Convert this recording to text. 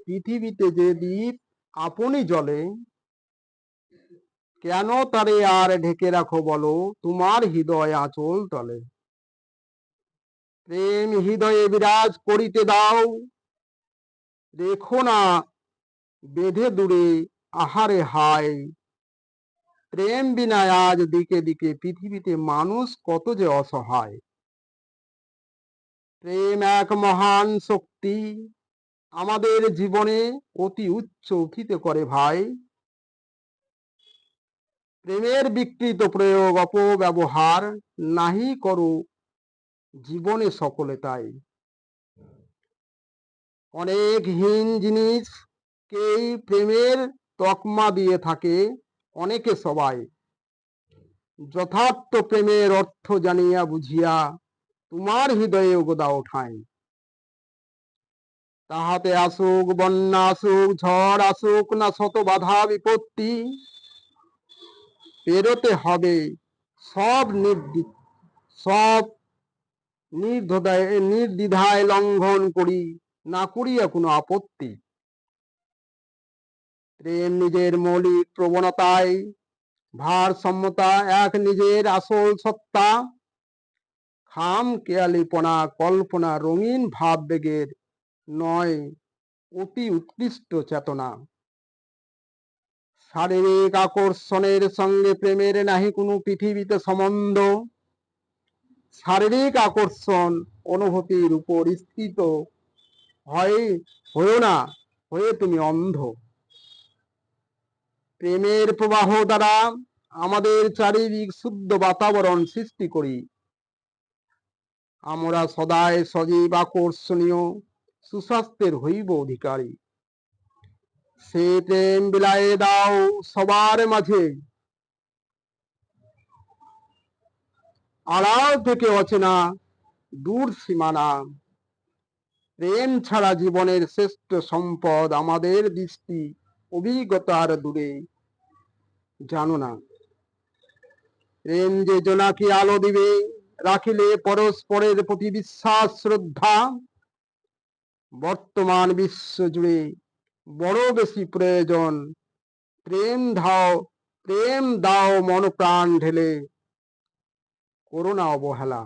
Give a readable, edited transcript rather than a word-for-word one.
পৃথিবীতে যে দ্বীপ আপনি জলে, কেন তারে আর ঢেকে রাখো বলো তোমার হৃদয় আঁচল তলে। প্রেম হৃদয়ে বিরাজ করিতে দাও, রেখো না বেঁধে দূরে আহারে হায়। প্রেম বিনা আজ দিকে দিকে পৃথিবীতে মানুষ কত যে অসহায়। প্রেম এক মহান শক্তি, আমাদের জীবনে অতি উচ্চ উঠিতে করে ভাই। প্রেমের বিকৃত প্রয়োগ অপব্যবহার নাহি করো জীবনে সকলে তাই। অনেক হীন জিনিসকেই প্রেমের তকমা দিয়ে থাকে অনেকে সবাই। যথার্থ প্রেমের অর্থ জানিয়া বুঝিয়া তোমার হৃদয়ে দাও ঠাঁই। তাহাতে আসুক বন্যা আসুক ঝড় আসুক না শত বাধা বিপত্তি, পেরোতে হবে সব সব নির্দ্বিধায় লঙ্ঘন করি, না করিয়া কোনো আপত্তি। প্রেম নিজের মৌলিক প্রবণতায় ভারসাম্যতা এক নিজের আসল সত্তা। খাম কেয়ালিপনা কল্পনা রঙিন ভাব বেগের নয়, অতি উৎকৃষ্ট চেতনা। শারীরিক আকর্ষণের সঙ্গে প্রেমের নাহি কোনো পৃথিবীতে সম্বন্ধ। শারীরিক আকর্ষণ অনুভূতির উপর স্থিত হয়েও না হয়ে তুমি অন্ধ। প্রেমের প্রবাহ দ্বারা আমাদের চারিদিক শুদ্ধ বাতাবরণ সৃষ্টি করি। আমরা সদাই সজীব আকর্ষণীয় সুস্বাস্থ্যের হইব অধিকারী। সে প্রেম বিলায়ে দাও সবার মাঝে, আড়াল থেকে অচেনা দূর সীমানা। প্রেম ছাড়া জীবনের শ্রেষ্ঠ সম্পদ আমাদের দৃষ্টি অভিজ্ঞতার দূরে। জানো না প্রেম যে জোনাকি আলো দিবে, রাখিলে পরস্পরের প্রতি বিশ্বাস শ্রদ্ধা। বর্তমান বিশ্ব জুড়ে বড় বেশি প্রয়োজন প্রেম দাও মন প্রাণ ঢেলে, করোনা অবহেলা।